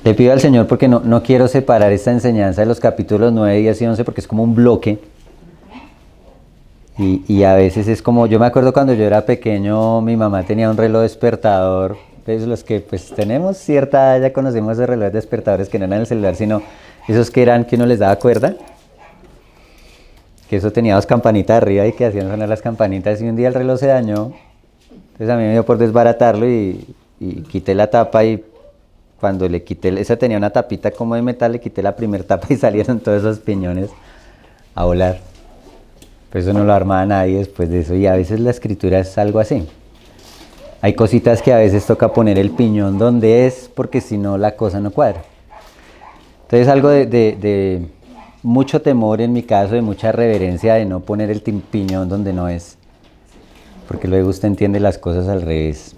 Le pido al Señor porque no quiero separar esta enseñanza de los capítulos 9, 10 y 11 porque es como un bloque. Y a veces es como, yo me acuerdo cuando yo era pequeño, mi mamá tenía un reloj despertador. Entonces los que pues tenemos cierta edad ya conocemos esos relojes despertadores que no eran el celular, sino esos que eran que uno les daba cuerda. Que eso tenía dos campanitas arriba y que hacían sonar las campanitas y un día el reloj se dañó. Entonces a mí me dio por desbaratarlo y quité la tapa y cuando le quité, esa tenía una tapita como de metal, le quité la primera tapa y salieron todos esos piñones a volar. Pero eso no lo armaba nadie después de eso y a veces la escritura es algo así. Hay cositas que a veces toca poner el piñón donde es porque si no la cosa no cuadra. Entonces algo de mucho temor en mi caso, de mucha reverencia de no poner el piñón donde no es. Porque luego usted entiende las cosas al revés.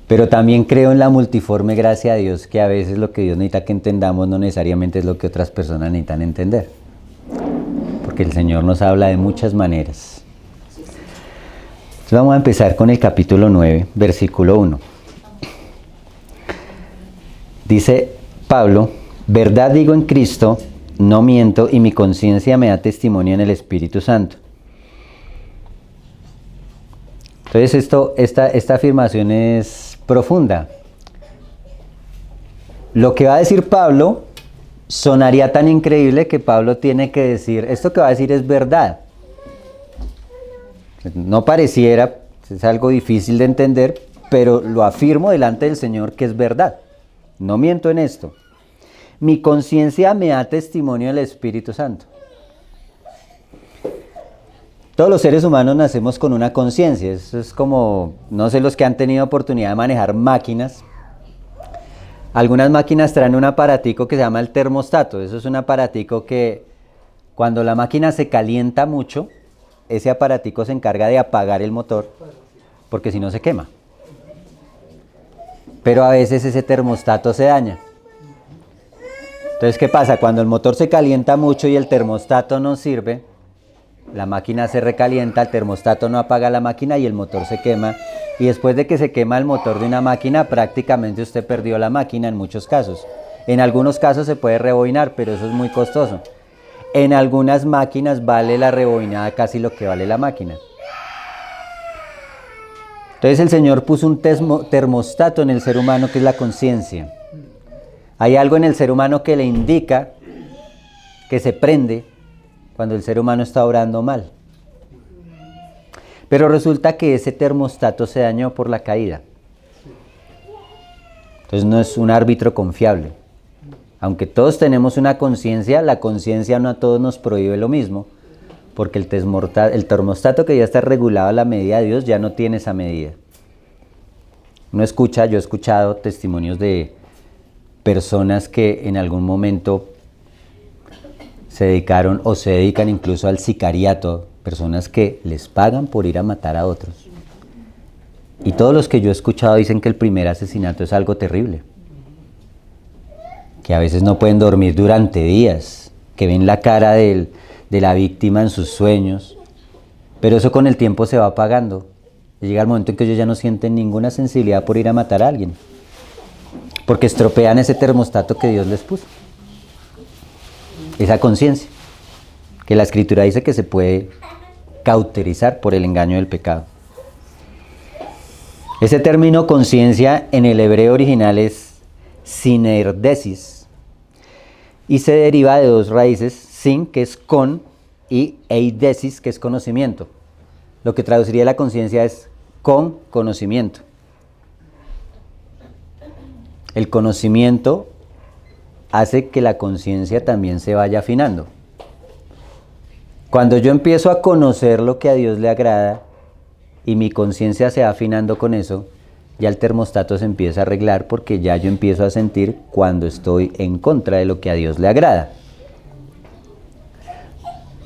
Pero también creo en la multiforme gracia de Dios, que a veces lo que Dios necesita que entendamos no necesariamente es lo que otras personas necesitan entender. Porque el Señor nos habla de muchas maneras. Entonces vamos a empezar con el capítulo 9, versículo 1. Dice Pablo, verdad digo en Cristo, no miento y mi conciencia me da testimonio en el Espíritu Santo. Entonces esta afirmación es profunda. Lo que va a decir Pablo sonaría tan increíble que Pablo tiene que decir, esto que va a decir es verdad. No pareciera, es algo difícil de entender, pero lo afirmo delante del Señor que es verdad. No miento en esto. Mi conciencia me da testimonio del Espíritu Santo. Todos los seres humanos nacemos con una conciencia. Eso es como, no sé, los que han tenido oportunidad de manejar máquinas. Algunas máquinas traen un aparatico que se llama el termostato. Eso es un aparatico que cuando la máquina se calienta mucho, ese aparatico se encarga de apagar el motor, porque si no se quema. Pero a veces ese termostato se daña. Entonces, ¿qué pasa? Cuando el motor se calienta mucho y el termostato no sirve, la máquina se recalienta, el termostato no apaga la máquina y el motor se quema. Y después de que se quema el motor de una máquina, prácticamente usted perdió la máquina en muchos casos. En algunos casos se puede rebobinar, pero eso es muy costoso. En algunas máquinas vale la rebobinada casi lo que vale la máquina. Entonces el Señor puso un termostato en el ser humano que es la conciencia. Hay algo en el ser humano que le indica que se prende cuando el ser humano está obrando mal. Pero resulta que ese termostato se dañó por la caída. Entonces no es un árbitro confiable. Aunque todos tenemos una conciencia, la conciencia no a todos nos prohíbe lo mismo, porque el termostato que ya está regulado a la medida de Dios ya no tiene esa medida. Uno escucha, yo he escuchado testimonios de personas que en algún momento se dedicaron o se dedican incluso al sicariato, personas que les pagan por ir a matar a otros. Y todos los que yo he escuchado dicen que el primer asesinato es algo terrible, que a veces no pueden dormir durante días, que ven la cara de la víctima en sus sueños, pero eso con el tiempo se va apagando. Llega el momento en que ellos ya no sienten ninguna sensibilidad por ir a matar a alguien, porque estropean ese termostato que Dios les puso. Esa conciencia, que la Escritura dice que se puede cauterizar por el engaño del pecado. Ese término conciencia en el hebreo original es sinerdesis y se deriva de dos raíces, sin, que es con, y eidesis, que es conocimiento. Lo que traduciría la conciencia es con conocimiento. El conocimiento hace que la conciencia también se vaya afinando. Cuando yo empiezo a conocer lo que a Dios le agrada y mi conciencia se va afinando con eso, ya el termostato se empieza a arreglar porque ya yo empiezo a sentir cuando estoy en contra de lo que a Dios le agrada.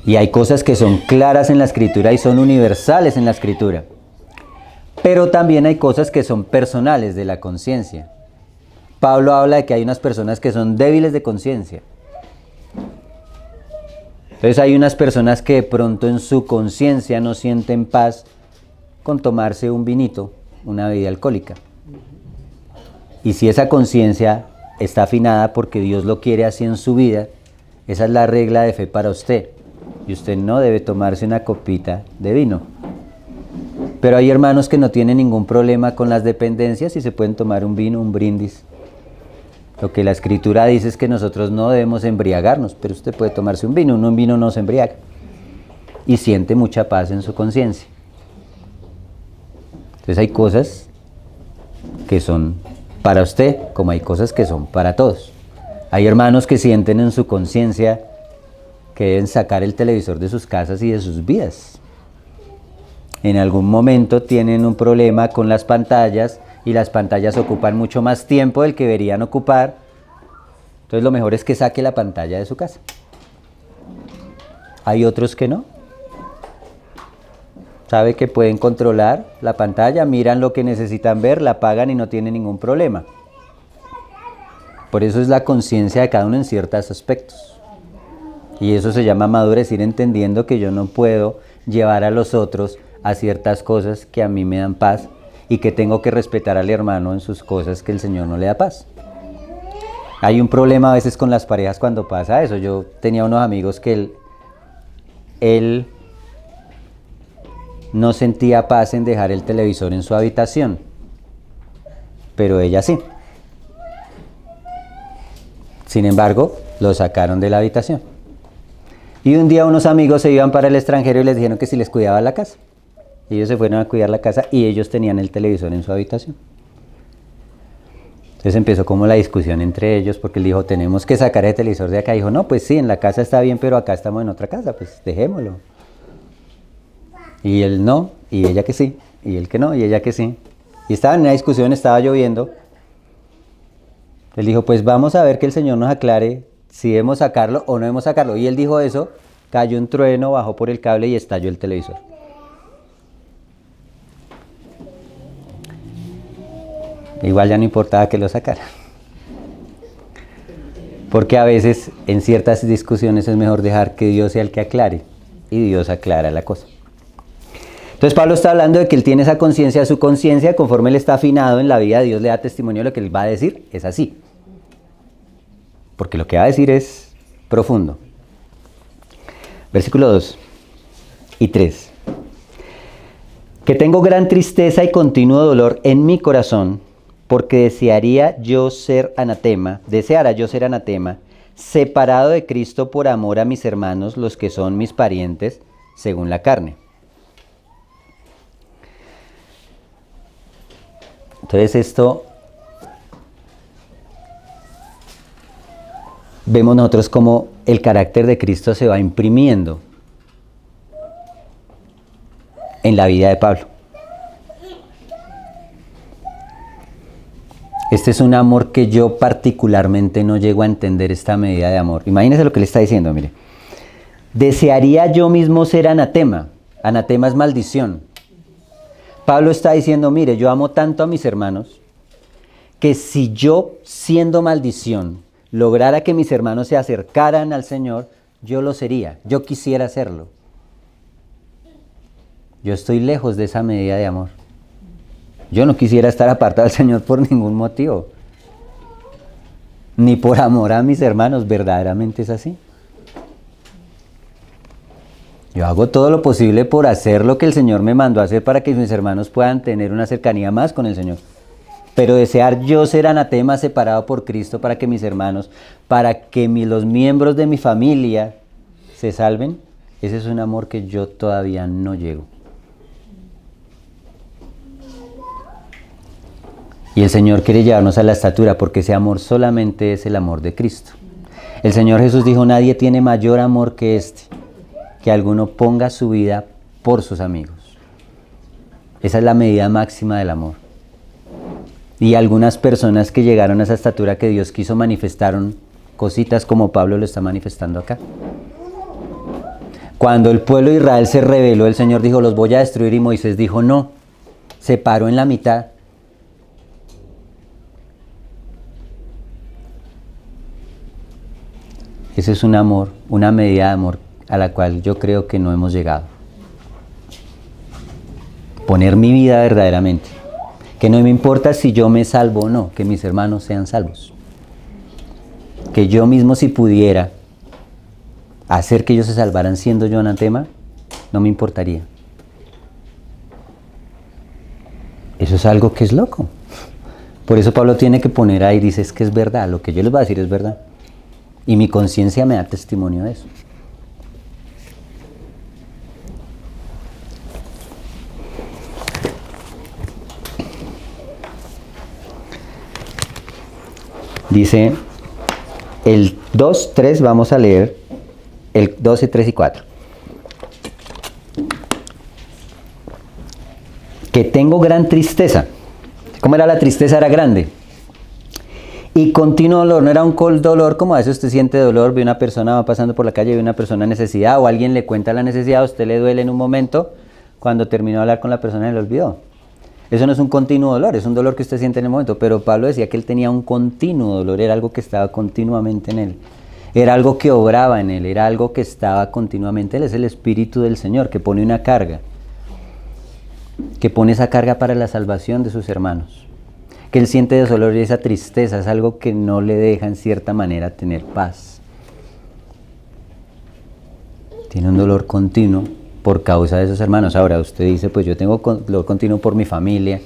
Y hay cosas que son claras en la Escritura y son universales en la Escritura. Pero también hay cosas que son personales de la conciencia. Pablo habla de que hay unas personas que son débiles de conciencia. Entonces hay unas personas que de pronto en su conciencia no sienten paz con tomarse un vinito, una bebida alcohólica. Y si esa conciencia está afinada porque Dios lo quiere así en su vida. Esa es la regla de fe para usted. Y usted no debe tomarse una copita de vino. Pero hay hermanos que no tienen ningún problema con las dependencias y se pueden tomar un vino, un brindis. Lo que la Escritura dice es que nosotros no debemos embriagarnos, pero usted puede tomarse un vino no se embriaga. Y siente mucha paz en su conciencia. Entonces hay cosas que son para usted, como hay cosas que son para todos. Hay hermanos que sienten en su conciencia que deben sacar el televisor de sus casas y de sus vidas. En algún momento tienen un problema con las pantallas y las pantallas ocupan mucho más tiempo del que deberían ocupar. Entonces lo mejor es que saque la pantalla de su casa. Hay otros que no. Sabe que pueden controlar la pantalla, miran lo que necesitan ver, la apagan y no tienen ningún problema. Por eso es la conciencia de cada uno en ciertos aspectos. Y eso se llama madurez, ir entendiendo que yo no puedo llevar a los otros a ciertas cosas que a mí me dan paz y que tengo que respetar al hermano en sus cosas que el Señor no le da paz. Hay un problema a veces con las parejas cuando pasa eso. Yo tenía unos amigos que él no sentía paz en dejar el televisor en su habitación, pero ella sí. Sin embargo, lo sacaron de la habitación. Y un día unos amigos se iban para el extranjero y les dijeron que si les cuidaba la casa. Y ellos se fueron a cuidar la casa y ellos tenían el televisor en su habitación. Entonces empezó como la discusión entre ellos porque él dijo, tenemos que sacar el televisor de acá. Y dijo, no, pues sí, en la casa está bien, pero acá estamos en otra casa, pues dejémoslo. Y él no, y ella que sí, y él que no, y ella que sí. Y estaban en una discusión, estaba lloviendo. Él dijo, pues vamos a ver que el Señor nos aclare si debemos sacarlo o no debemos sacarlo. Y él dijo eso, cayó un trueno, bajó por el cable y estalló el televisor. Igual ya no importaba que lo sacara. Porque a veces en ciertas discusiones es mejor dejar que Dios sea el que aclare. Y Dios aclara la cosa. Entonces Pablo está hablando de que él tiene esa conciencia, su conciencia, conforme él está afinado en la vida, Dios le da testimonio de lo que él va a decir, es así. Porque lo que va a decir es profundo. Versículo 2 y 3. Que tengo gran tristeza y continuo dolor en mi corazón, porque deseara yo ser anatema, separado de Cristo por amor a mis hermanos, los que son mis parientes, según la carne. Entonces esto vemos nosotros como el carácter de Cristo se va imprimiendo en la vida de Pablo. Este es un amor que yo particularmente no llego a entender, esta medida de amor. Imagínense lo que le está diciendo, mire. Desearía yo mismo ser anatema. Anatema es maldición. Pablo está diciendo, mire, yo amo tanto a mis hermanos, que si yo, siendo maldición, lograra que mis hermanos se acercaran al Señor, yo lo sería, yo quisiera hacerlo. Yo estoy lejos de esa medida de amor. Yo no quisiera estar apartado del Señor por ningún motivo. Ni por amor a mis hermanos, verdaderamente es así. Yo hago todo lo posible por hacer lo que el Señor me mandó a hacer para que mis hermanos puedan tener una cercanía más con el Señor. Pero desear yo ser anatema separado por Cristo para que mis hermanos, para que los miembros de mi familia se salven, ese es un amor que yo todavía no llego. Y el Señor quiere llevarnos a la estatura porque ese amor solamente es el amor de Cristo. El Señor Jesús dijo, nadie tiene mayor amor que este, que alguno ponga su vida por sus amigos. Esa es la medida máxima del amor. Y algunas personas que llegaron a esa estatura que Dios quiso manifestaron cositas como Pablo lo está manifestando acá. Cuando el pueblo de Israel se rebeló, el Señor dijo, los voy a destruir, y Moisés dijo, no, se paró en la mitad. Ese es un amor, una medida de amor a la cual yo creo que no hemos llegado. Poner mi vida verdaderamente. Que no me importa si yo me salvo o no, que mis hermanos sean salvos. que yo mismo, si pudiera hacer que ellos se salvaran siendo yo anatema, no me importaría. Eso es algo que es loco. Por eso Pablo tiene que poner ahí, dice, es que es verdad, lo que yo les voy a decir es verdad. Y mi conciencia me da testimonio de eso. Dice el 2, 3, vamos a leer el 12, 3 y 4. Que tengo gran tristeza. ¿Cómo era la tristeza? Era grande. Y continuo dolor, no era un dolor como a veces usted siente dolor, ve una persona va pasando por la calle, ve una persona en necesidad, o alguien le cuenta la necesidad, a usted le duele en un momento, cuando terminó de hablar con la persona y le olvidó. Eso no es un continuo dolor, es un dolor que usted siente en el momento, pero Pablo decía que él tenía un continuo dolor, era algo que estaba continuamente en él, era algo que obraba en él, era algo que estaba continuamente, él es el Espíritu del Señor que pone una carga, que pone esa carga para la salvación de sus hermanos, que él siente ese dolor y esa tristeza, es algo que no le deja en cierta manera tener paz, tiene un dolor continuo por causa de esos hermanos. Ahora usted dice, pues yo tengo dolor continuo por mi familia,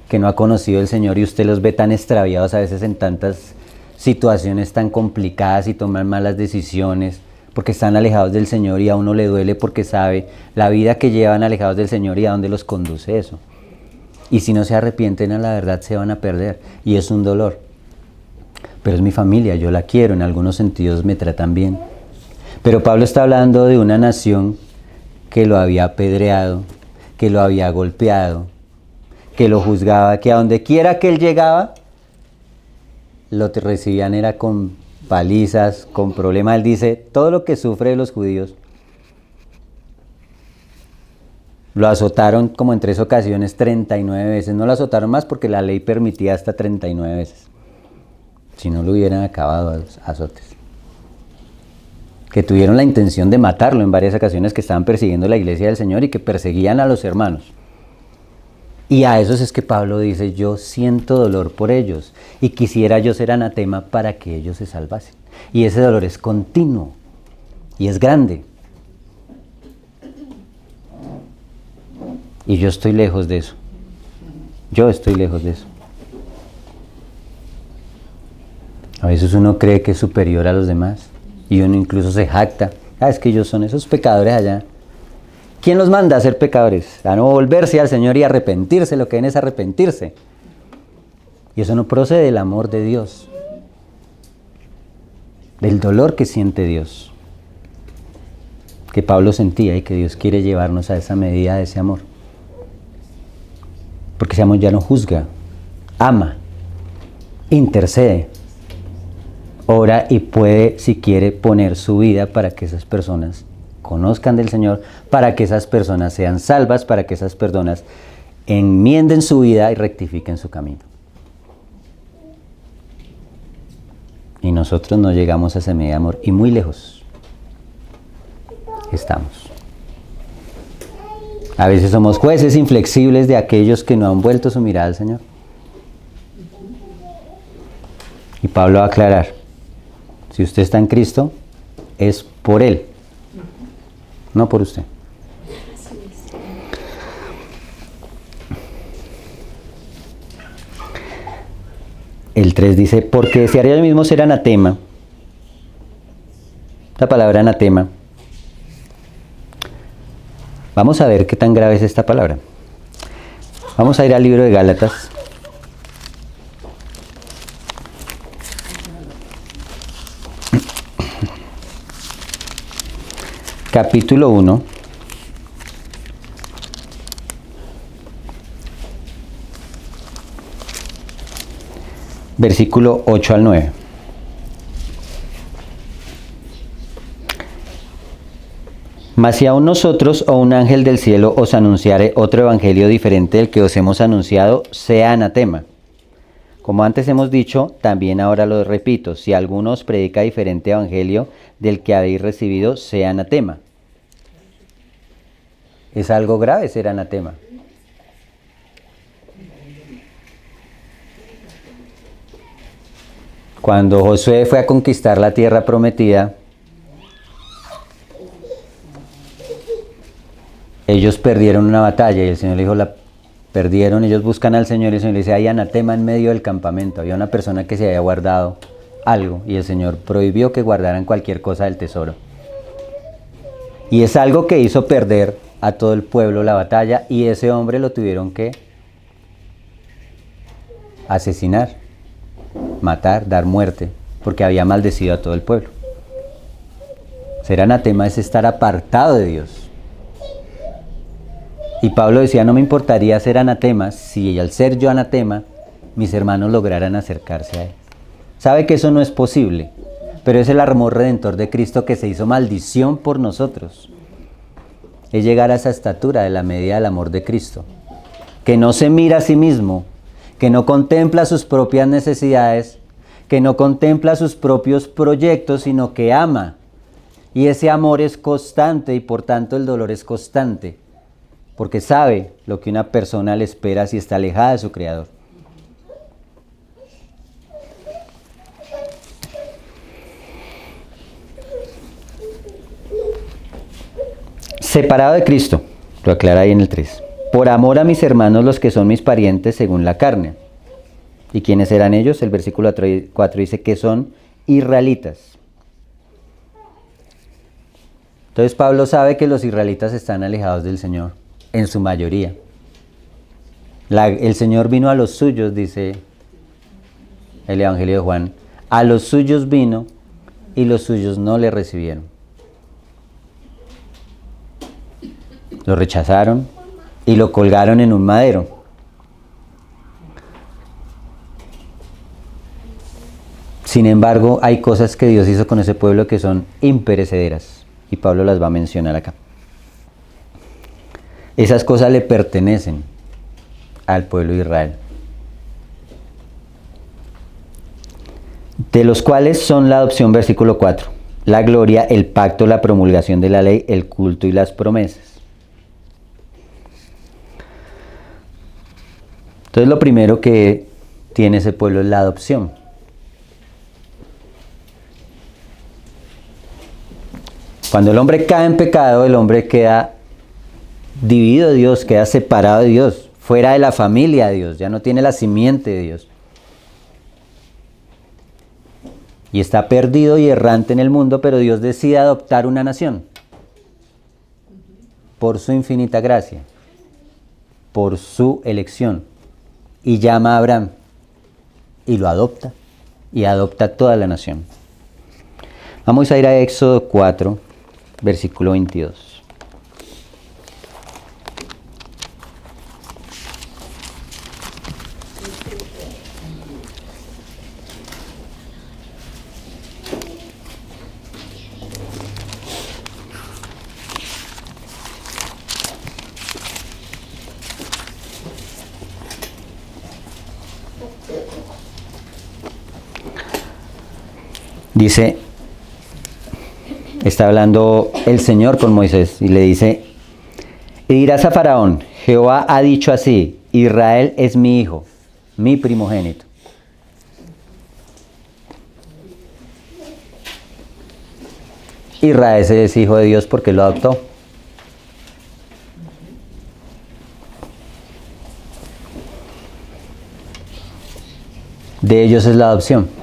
que no ha conocido el Señor, y usted los ve tan extraviados a veces en tantas situaciones tan complicadas y toman malas decisiones, porque están alejados del Señor y a uno le duele porque sabe la vida que llevan alejados del Señor y a dónde los conduce eso. Y si no se arrepienten a la verdad se van a perder, y es un dolor. Pero es mi familia, yo la quiero, en algunos sentidos me tratan bien. Pero Pablo está hablando de una nación que lo había apedreado, que lo había golpeado, que lo juzgaba, que a donde quiera que él llegaba, lo recibían era con palizas, con problemas. Él dice, todo lo que sufre los judíos, lo azotaron como en 3 ocasiones, 39 veces. No lo azotaron más porque la ley permitía hasta 39 veces. Si no lo hubieran acabado a los azotes. Que tuvieron la intención de matarlo en varias ocasiones, que estaban persiguiendo la iglesia del Señor y que perseguían a los hermanos. Y a esos es que Pablo dice, yo siento dolor por ellos y quisiera yo ser anatema para que ellos se salvasen. Y ese dolor es continuo y es grande. Y yo estoy lejos de eso. Yo estoy lejos de eso. A veces uno cree que es superior a los demás. Y uno incluso se jacta. Es que ellos son esos pecadores allá. ¿Quién los manda a ser pecadores? A no volverse al Señor y arrepentirse. Lo que es arrepentirse. Y eso no procede del amor de Dios. Del dolor que siente Dios. Que Pablo sentía y que Dios quiere llevarnos a esa medida de ese amor. Porque ese amor ya no juzga. Ama. Intercede. Ora y puede, si quiere, poner su vida para que esas personas conozcan del Señor, para que esas personas sean salvas, para que esas personas enmienden su vida y rectifiquen su camino. Y nosotros no llegamos a ese medio de amor, y muy lejos estamos. A veces somos jueces inflexibles de aquellos que no han vuelto su mirada al Señor. Y Pablo va a aclarar. Si usted está en Cristo, es por Él, no por usted. El 3 dice, porque desearía yo mismo ser anatema. La palabra anatema. Vamos a ver qué tan grave es esta palabra. Vamos a ir al libro de Gálatas. Capítulo 1, versículo 8 al 9. Mas si aún nosotros o un ángel del cielo os anunciare otro evangelio diferente del que os hemos anunciado, sea anatema. Como antes hemos dicho, también ahora lo repito, si alguno os predica diferente evangelio del que habéis recibido, sea anatema. Es algo grave ser anatema. Cuando Josué fue a conquistar la tierra prometida, ellos perdieron una batalla y el Señor le dijo, la perdieron, ellos buscan al Señor y el Señor le dice, hay anatema en medio del campamento, había una persona que se había guardado algo y el Señor prohibió que guardaran cualquier cosa del tesoro. Y es algo que hizo perder a todo el pueblo la batalla y ese hombre lo tuvieron que asesinar, matar, dar muerte, porque había maldecido a todo el pueblo. Ser anatema es estar apartado de Dios. Y Pablo decía, no me importaría ser anatema si al ser yo anatema, mis hermanos lograran acercarse a él. Sabe que eso no es posible, pero es el amor redentor de Cristo que se hizo maldición por nosotros. Es llegar a esa estatura de la medida del amor de Cristo, que no se mira a sí mismo, que no contempla sus propias necesidades, que no contempla sus propios proyectos, sino que ama. Y ese amor es constante y por tanto el dolor es constante, porque sabe lo que una persona le espera si está alejada de su Creador. Separado de Cristo, lo aclara ahí en el 3. Por amor a mis hermanos, los que son mis parientes según la carne. ¿Y quiénes eran ellos? El versículo 4 dice que son israelitas. Entonces Pablo sabe que los israelitas están alejados del Señor, en su mayoría. El Señor vino a los suyos, dice el Evangelio de Juan. A los suyos vino y los suyos no le recibieron. Lo rechazaron y lo colgaron en un madero. Sin embargo, hay cosas que Dios hizo con ese pueblo que son imperecederas. Y Pablo las va a mencionar acá. Esas cosas le pertenecen al pueblo de Israel. De los cuales son la adopción, versículo 4. La gloria, el pacto, la promulgación de la ley, el culto y las promesas. Entonces lo primero que tiene ese pueblo es la adopción. Cuando el hombre cae en pecado, el hombre queda dividido de Dios, queda separado de Dios, fuera de la familia de Dios, ya no tiene la simiente de Dios. Y está perdido y errante en el mundo, pero Dios decide adoptar una nación por su infinita gracia, por su elección. Y llama a Abraham y lo adopta y adopta toda la nación. Vamos a ir a Éxodo 4, versículo 22. Dice, está hablando el Señor con Moisés y le dice, y dirás a Faraón, Jehová ha dicho así, Israel es mi hijo, mi primogénito. Israel es hijo de Dios porque lo adoptó. De ellos es la adopción.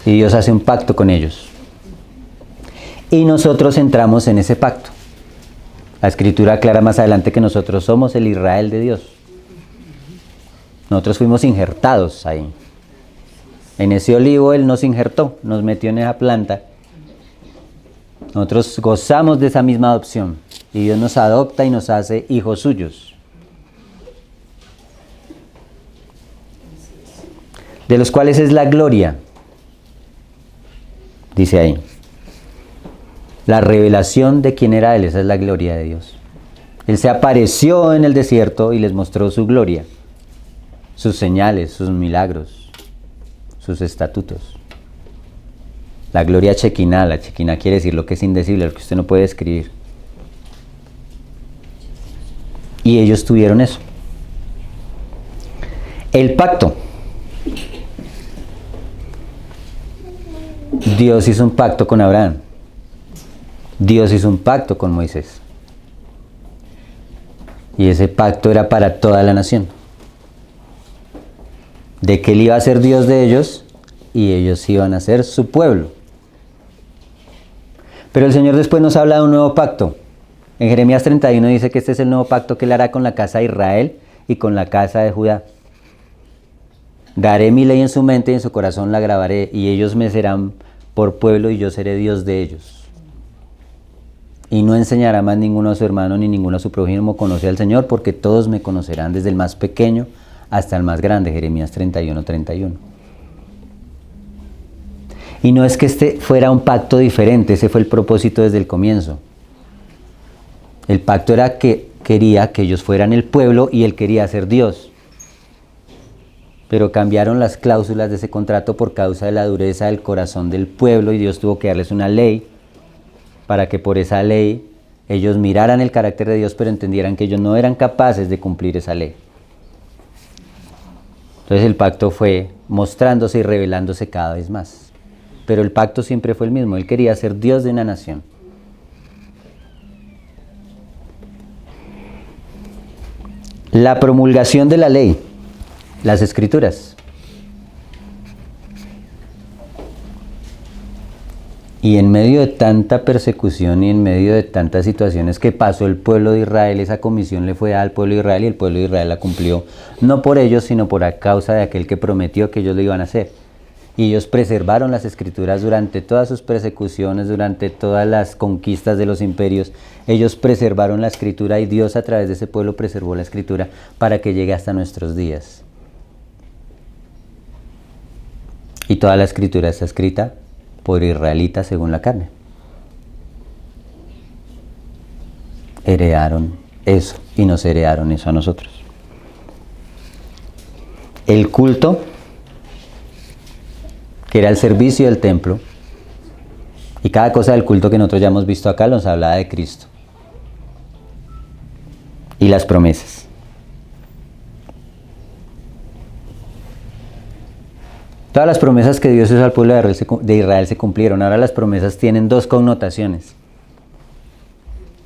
Y Dios hace un pacto con ellos. Y nosotros entramos en ese pacto. La Escritura aclara más adelante que nosotros somos el Israel de Dios. Nosotros fuimos injertados ahí. En ese olivo Él nos injertó, nos metió en esa planta. Nosotros gozamos de esa misma adopción. Y Dios nos adopta y nos hace hijos suyos. De los cuales es la gloria. Dice ahí, la revelación de quién era Él, esa es la gloria de Dios. Él se apareció en el desierto y les mostró su gloria, sus señales, sus milagros, sus estatutos. La gloria chequiná, la chequiná quiere decir lo que es indecible, lo que usted no puede describir. Y ellos tuvieron eso. El pacto. Dios hizo un pacto con Abraham. Dios hizo un pacto con Moisés. Y ese pacto era para toda la nación. De que Él iba a ser Dios de ellos y ellos iban a ser su pueblo. Pero el Señor después nos habla de un nuevo pacto. En Jeremías 31 dice que este es el nuevo pacto que Él hará con la casa de Israel y con la casa de Judá. Daré mi ley en su mente y en su corazón la grabaré, y ellos me serán por pueblo y yo seré Dios de ellos. Y no enseñará más ninguno a su hermano ni ninguno a su prójimo conoce al Señor, porque todos me conocerán, desde el más pequeño hasta el más grande. Jeremías 31:31. Y no es que este fuera un pacto diferente, ese fue el propósito desde el comienzo. El pacto era que quería que ellos fueran el pueblo y Él quería ser Dios. Pero cambiaron las cláusulas de ese contrato por causa de la dureza del corazón del pueblo, y Dios tuvo que darles una ley para que por esa ley ellos miraran el carácter de Dios, pero entendieran que ellos no eran capaces de cumplir esa ley. Entonces el pacto fue mostrándose y revelándose cada vez más. Pero el pacto siempre fue el mismo. Él quería ser Dios de una nación. La promulgación de la ley, las Escrituras. Y en medio de tanta persecución y en medio de tantas situaciones que pasó el pueblo de Israel, esa comisión le fue dada al pueblo de Israel y el pueblo de Israel la cumplió, no por ellos, sino por causa de aquel que prometió que ellos lo iban a hacer. Y ellos preservaron las Escrituras durante todas sus persecuciones, durante todas las conquistas de los imperios. Ellos preservaron la Escritura y Dios a través de ese pueblo preservó la Escritura para que llegue hasta nuestros días. Y toda la Escritura está escrita por israelitas según la carne. Heredaron eso y nos heredaron eso a nosotros. El culto, que era el servicio del templo, y cada cosa del culto que nosotros ya hemos visto acá nos hablaba de Cristo. Y las promesas. Todas las promesas que Dios hizo al pueblo de Israel se cumplieron. Ahora las promesas tienen dos connotaciones.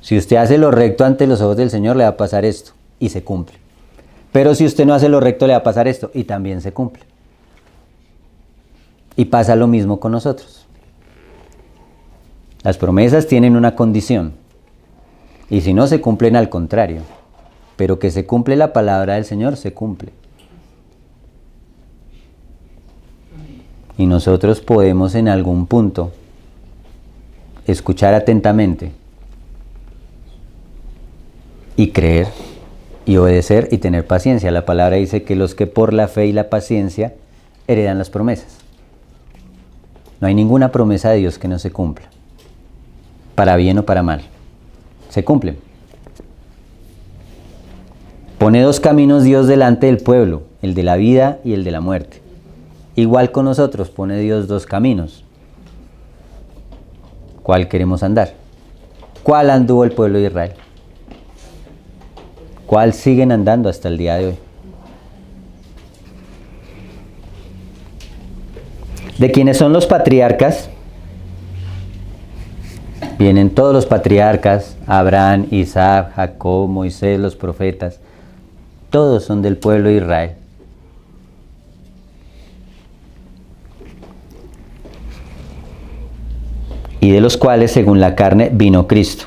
Si usted hace lo recto ante los ojos del Señor, le va a pasar esto, y se cumple. Pero si usted no hace lo recto, le va a pasar esto, y también se cumple. Y pasa lo mismo con nosotros. Las promesas tienen una condición, y si no se cumplen, al contrario. Pero que se cumple la palabra del Señor, se cumple. Y nosotros podemos en algún punto escuchar atentamente y creer y obedecer y tener paciencia. La palabra dice que los que por la fe y la paciencia heredan las promesas. No hay ninguna promesa de Dios que no se cumpla, para bien o para mal. Se cumplen. Pone dos caminos Dios delante del pueblo, el de la vida y el de la muerte. Igual con nosotros, pone Dios dos caminos. ¿Cuál queremos andar? ¿Cuál anduvo el pueblo de Israel? ¿Cuál siguen andando hasta el día de hoy? ¿De quiénes son los patriarcas? Vienen todos los patriarcas, Abraham, Isaac, Jacob, Moisés, los profetas. Todos son del pueblo de Israel. Y de los cuales, según la carne, vino Cristo.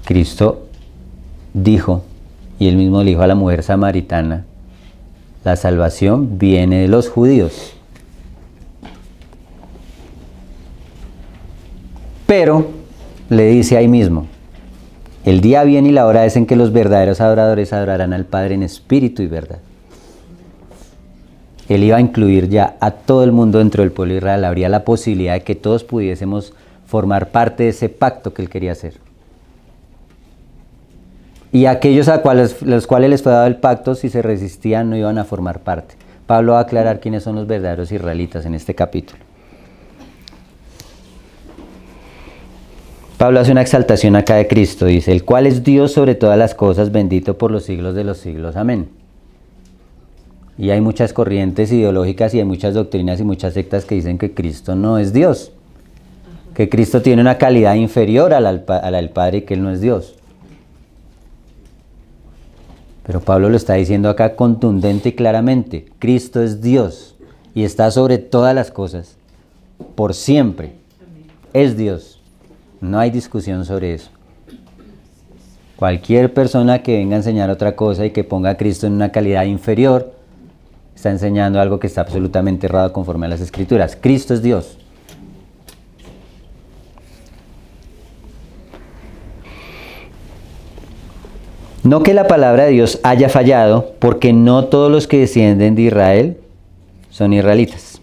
Cristo dijo, y él mismo le dijo a la mujer samaritana, la salvación viene de los judíos. Pero, le dice ahí mismo, el día viene y la hora es en que los verdaderos adoradores adorarán al Padre en espíritu y verdad. Él iba a incluir ya a todo el mundo dentro del pueblo de Israel. Habría la posibilidad de que todos pudiésemos formar parte de ese pacto que él quería hacer. Y aquellos a los cuales les fue dado el pacto, si se resistían, no iban a formar parte. Pablo va a aclarar quiénes son los verdaderos israelitas en este capítulo. Pablo hace una exaltación acá de Cristo, dice, el cual es Dios sobre todas las cosas, bendito por los siglos de los siglos. Amén. Y hay muchas corrientes ideológicas y hay muchas doctrinas y muchas sectas que dicen que Cristo no es Dios, que Cristo tiene una calidad inferior a la del Padre y que Él no es Dios. Pero Pablo lo está diciendo acá contundente y claramente, Cristo es Dios y está sobre todas las cosas, por siempre, es Dios, no hay discusión sobre eso. Cualquier persona que venga a enseñar otra cosa y que ponga a Cristo en una calidad inferior, está enseñando algo que está absolutamente errado conforme a las Escrituras. Cristo es Dios. No que la palabra de Dios haya fallado, porque no todos los que descienden de Israel son israelitas.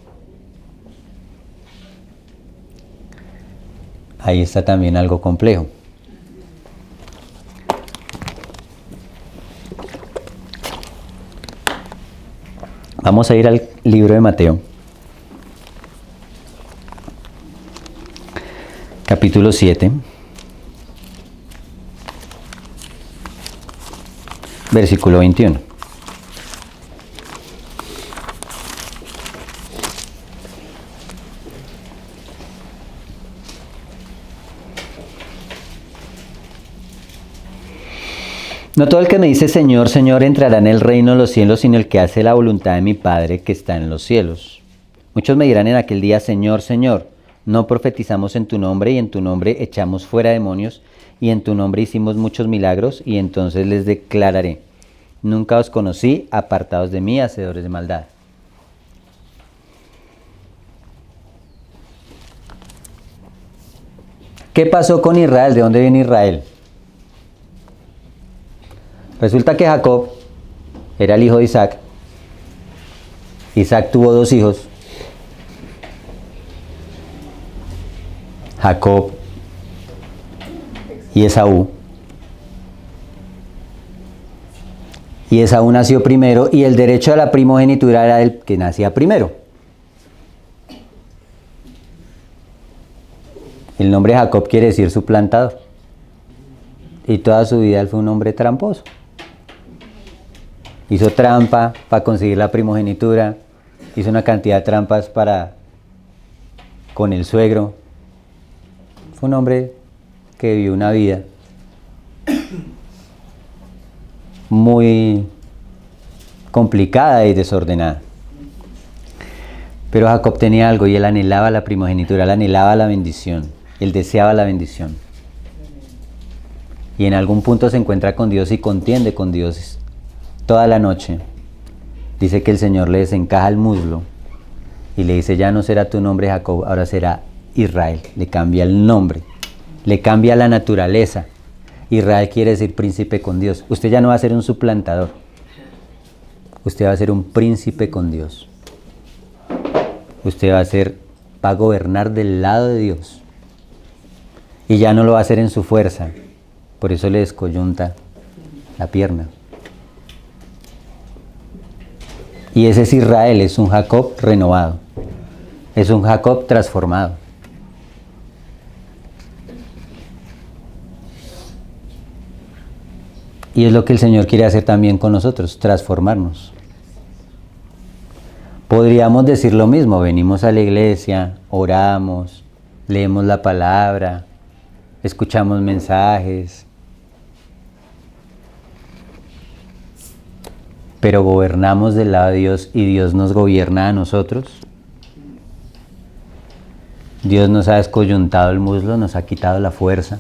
Ahí está también algo complejo. Vamos a ir al libro de Mateo, capítulo 7, versículo 21. No todo el que me dice Señor, Señor entrará en el reino de los cielos, sino el que hace la voluntad de mi Padre que está en los cielos. Muchos me dirán en aquel día, Señor, Señor, no profetizamos en tu nombre y en tu nombre echamos fuera demonios y en tu nombre hicimos muchos milagros, y entonces les declararé, nunca os conocí, apartados de mí, hacedores de maldad. ¿Qué pasó con Israel? ¿De dónde viene Israel? Resulta que Jacob era el hijo de Isaac. Isaac tuvo dos hijos, Jacob y Esaú. Y Esaú nació primero y el derecho a la primogenitura era del que nacía primero. El nombre Jacob quiere decir suplantador. Y toda su vida él fue un hombre tramposo. Hizo trampa para conseguir la primogenitura, hizo una cantidad de trampas con el suegro. Fue un hombre que vivió una vida muy complicada y desordenada. Pero Jacob tenía algo y él anhelaba la primogenitura, él anhelaba la bendición, él deseaba la bendición. Y en algún punto se encuentra con Dios y contiende con Dios toda la noche. Dice que el Señor le desencaja el muslo y le dice, ya no será tu nombre Jacob, ahora será Israel. Le cambia el nombre, le cambia la naturaleza. Israel quiere decir príncipe con Dios. Usted ya no va a ser un suplantador, usted va a ser un príncipe con Dios. Usted va a gobernar del lado de Dios. Y ya no lo va a hacer en su fuerza, por eso le descoyunta la pierna. Y ese es Israel, es un Jacob renovado, es un Jacob transformado. Y es lo que el Señor quiere hacer también con nosotros, transformarnos. Podríamos decir lo mismo, venimos a la iglesia, oramos, leemos la palabra, escuchamos mensajes, pero gobernamos del lado de Dios y Dios nos gobierna a nosotros. Dios nos ha descoyuntado el muslo, nos ha quitado la fuerza.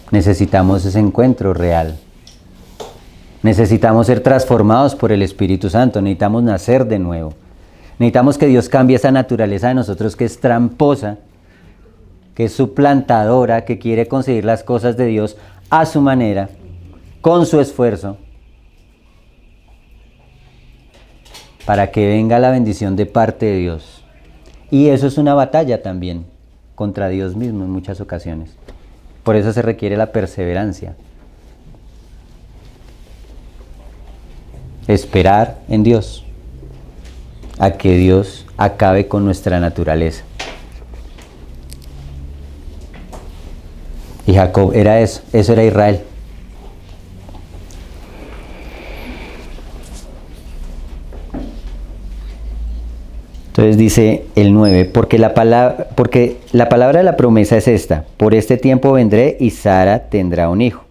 Necesitamos ese encuentro real. Necesitamos ser transformados por el Espíritu Santo, necesitamos nacer de nuevo. Necesitamos que Dios cambie esa naturaleza de nosotros que es tramposa, que es suplantadora, que quiere conseguir las cosas de Dios a su manera, con su esfuerzo, para que venga la bendición de parte de Dios. Y eso es una batalla también contra Dios mismo en muchas ocasiones. Por eso se requiere la perseverancia. Esperar en Dios a que Dios acabe con nuestra naturaleza. Y Jacob era eso era Israel. Entonces dice el 9, porque la palabra de la promesa es esta: por este tiempo vendré y Sara tendrá un hijo.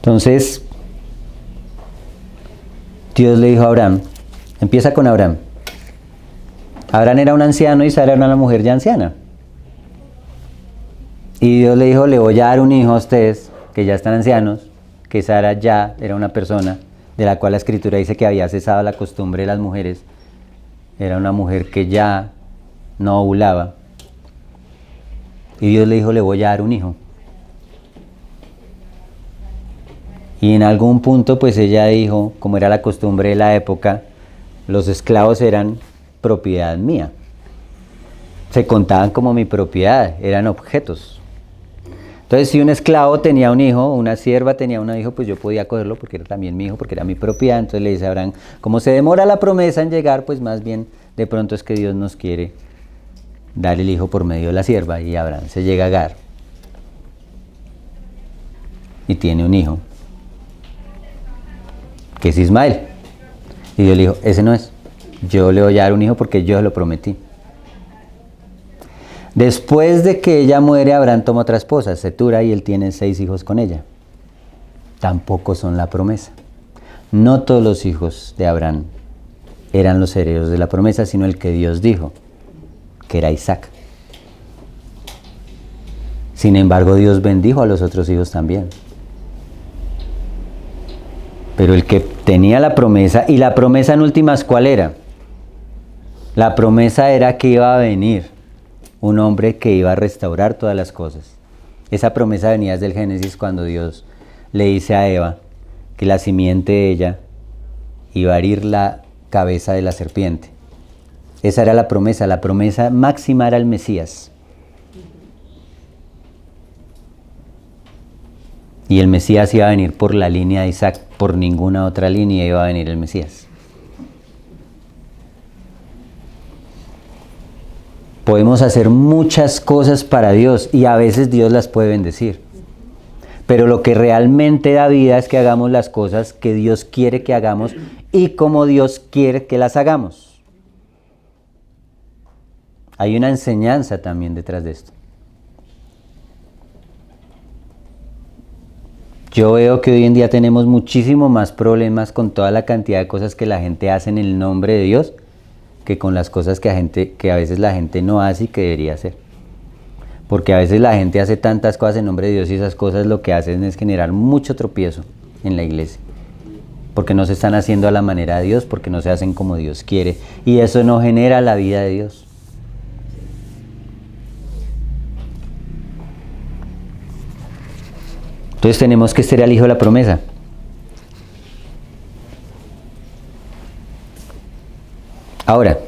Entonces, Dios le dijo a Abraham, empieza con Abraham. Abraham era un anciano y Sara era una mujer ya anciana. Y Dios le dijo, le voy a dar un hijo a ustedes, que ya están ancianos, que Sara ya era una persona de la cual la Escritura dice que había cesado la costumbre de las mujeres. Era una mujer que ya no ovulaba. Y Dios le dijo, le voy a dar un hijo. Y en algún punto pues ella dijo, como era la costumbre de la época, los esclavos eran propiedad mía. Se contaban como mi propiedad, eran objetos. Entonces si un esclavo tenía un hijo, una sierva tenía un hijo, pues yo podía cogerlo porque era también mi hijo, porque era mi propiedad. Entonces le dice a Abraham, como se demora la promesa en llegar, pues más bien de pronto es que Dios nos quiere dar el hijo por medio de la sierva. Y Abraham se llega a Agar y tiene un hijo, que es Ismael. Y Dios le dijo, ese no es. Yo le voy a dar un hijo porque yo se lo prometí. Después de que ella muere, Abraham toma otra esposa, Setura, y él tiene 6 hijos con ella. Tampoco son la promesa. No todos los hijos de Abraham eran los herederos de la promesa, sino el que Dios dijo, que era Isaac. Sin embargo, Dios bendijo a los otros hijos también. Pero el que tenía la promesa, y la promesa en últimas, ¿cuál era? La promesa era que iba a venir un hombre que iba a restaurar todas las cosas. Esa promesa venía desde el Génesis, cuando Dios le dice a Eva que la simiente de ella iba a herir la cabeza de la serpiente. Esa era la promesa máxima era el Mesías. Y el Mesías iba a venir por la línea de Isaac, por ninguna otra línea iba a venir el Mesías. Podemos hacer muchas cosas para Dios y a veces Dios las puede bendecir. Pero lo que realmente da vida es que hagamos las cosas que Dios quiere que hagamos y como Dios quiere que las hagamos. Hay una enseñanza también detrás de esto. Yo veo que hoy en día tenemos muchísimo más problemas con toda la cantidad de cosas que la gente hace en el nombre de Dios que con las cosas que a veces la gente no hace y que debería hacer. Porque a veces la gente hace tantas cosas en nombre de Dios y esas cosas lo que hacen es generar mucho tropiezo en la iglesia. Porque no se están haciendo a la manera de Dios, porque no se hacen como Dios quiere. Y eso no genera la vida de Dios. Entonces tenemos que ser el hijo de la promesa. Ahora,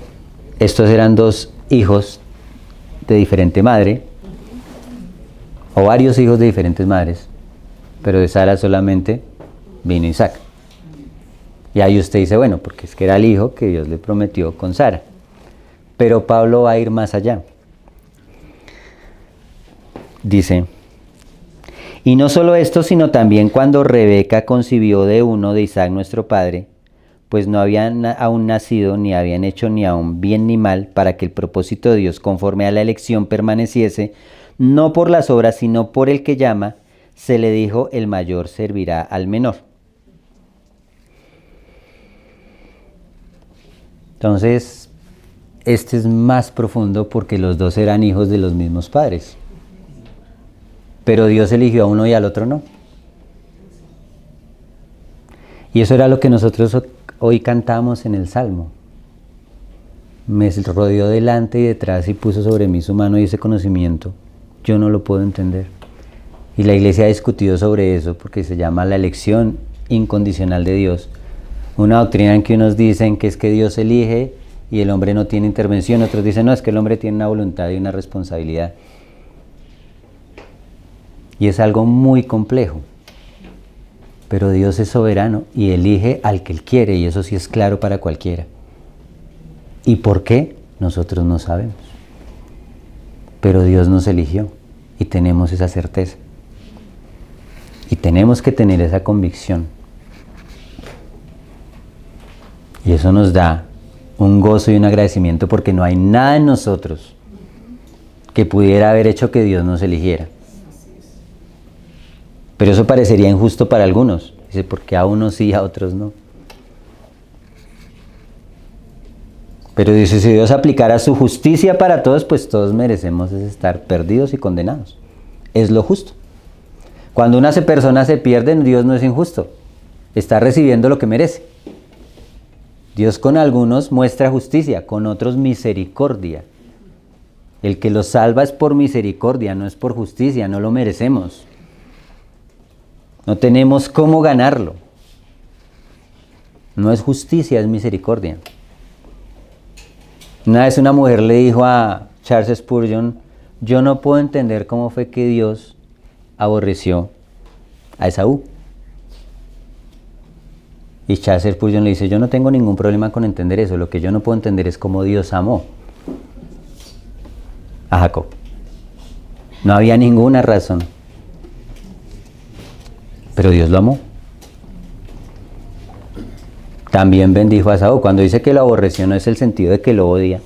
estos eran 2 hijos de diferente madre, o varios hijos de diferentes madres, pero de Sara solamente vino Isaac. Y ahí usted dice, bueno, porque es que era el hijo que Dios le prometió con Sara. Pero Pablo va a ir más allá. Dice, y no solo esto, sino también cuando Rebeca concibió de uno de Isaac nuestro padre, pues no habían aún nacido, ni habían hecho ni aún bien ni mal, para que el propósito de Dios conforme a la elección permaneciese, no por las obras, sino por el que llama, se le dijo, el mayor servirá al menor. Entonces, este es más profundo porque los 2 eran hijos de los mismos padres. Pero Dios eligió a uno y al otro no. Y eso era lo que nosotros hoy cantamos en el Salmo. Me rodeó delante y detrás y puso sobre mí su mano y ese conocimiento. Yo no lo puedo entender. Y la iglesia ha discutido sobre eso porque se llama la elección incondicional de Dios. Una doctrina en que unos dicen que es que Dios elige y el hombre no tiene intervención. Otros dicen, no, es que el hombre tiene una voluntad y una responsabilidad. Y es algo muy complejo. Pero Dios es soberano y elige al que Él quiere, y eso sí es claro para cualquiera. ¿Y por qué? Nosotros no sabemos. Pero Dios nos eligió y tenemos esa certeza. Y tenemos que tener esa convicción. Y eso nos da un gozo y un agradecimiento porque no hay nada en nosotros que pudiera haber hecho que Dios nos eligiera. Pero eso parecería injusto para algunos. Dice, porque a unos sí y a otros no. Pero dice, si Dios aplicara su justicia para todos, pues todos merecemos estar perdidos y condenados. Es lo justo. Cuando una persona se pierde, Dios no es injusto. Está recibiendo lo que merece. Dios con algunos muestra justicia, con otros misericordia. El que los salva es por misericordia, no es por justicia, no lo merecemos. No tenemos cómo ganarlo. No es justicia, es misericordia. Una vez una mujer le dijo a Charles Spurgeon, yo no puedo entender cómo fue que Dios aborreció a Esaú. Y Charles Spurgeon le dice, yo no tengo ningún problema con entender eso, lo que yo no puedo entender es cómo Dios amó a Jacob. No había ninguna razón. Pero Dios lo amó. También bendijo a Esaú. Cuando dice que lo aborreció no es el sentido de que lo odia,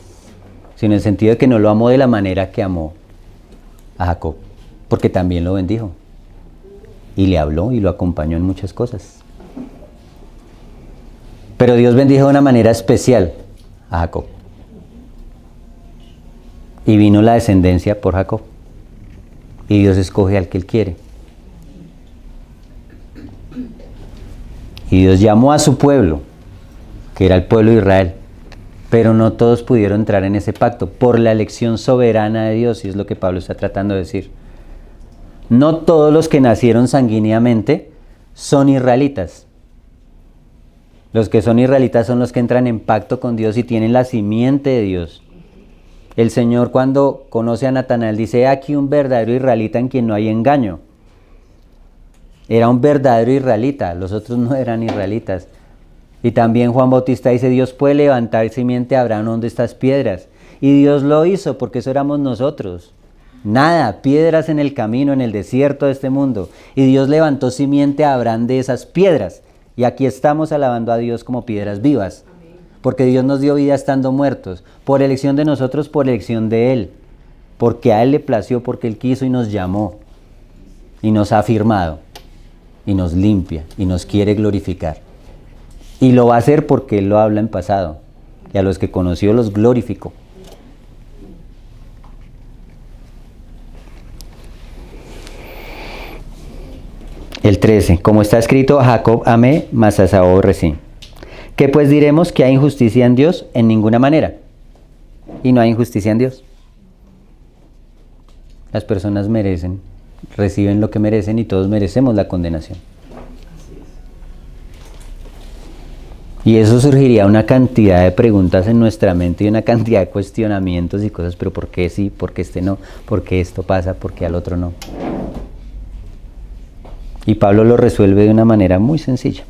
sino el sentido de que no lo amó de la manera que amó a Jacob, porque también lo bendijo y le habló y lo acompañó en muchas cosas. Pero Dios bendijo de una manera especial a Jacob. Y vino la descendencia por Jacob. Y Dios escoge al que Él quiere. Y Dios llamó a su pueblo, que era el pueblo de Israel. Pero no todos pudieron entrar en ese pacto por la elección soberana de Dios, y es lo que Pablo está tratando de decir. No todos los que nacieron sanguíneamente son israelitas. Los que son israelitas son los que entran en pacto con Dios y tienen la simiente de Dios. El Señor, cuando conoce a Natanael, dice, aquí un verdadero israelita en quien no hay engaño. Era un verdadero israelita, los otros no eran israelitas. Y también Juan Bautista dice, Dios puede levantar simiente a Abraham donde estas piedras. Y Dios lo hizo porque eso éramos nosotros. Nada, piedras en el camino, en el desierto de este mundo. Y Dios levantó simiente a Abraham de esas piedras. Y aquí estamos alabando a Dios como piedras vivas. Porque Dios nos dio vida estando muertos. Por elección de nosotros, por elección de Él. Porque a Él le plació, porque Él quiso y nos llamó. Y nos ha afirmado. Y nos limpia. Y nos quiere glorificar. Y lo va a hacer porque Él lo habla en pasado. Y a los que conoció los glorificó. El 13. Como está escrito, a Jacob amé, mas a Esaú aborrecí. ¿Qué pues diremos? ¿Que hay injusticia en Dios? En ninguna manera. Y no hay injusticia en Dios. Las personas merecen, reciben lo que merecen y todos merecemos la condenación. Y eso surgiría una cantidad de preguntas en nuestra mente y una cantidad de cuestionamientos y cosas, pero ¿por qué sí? ¿Por qué este no? ¿Por qué esto pasa? ¿Por qué al otro no? Y Pablo lo resuelve de una manera muy sencilla.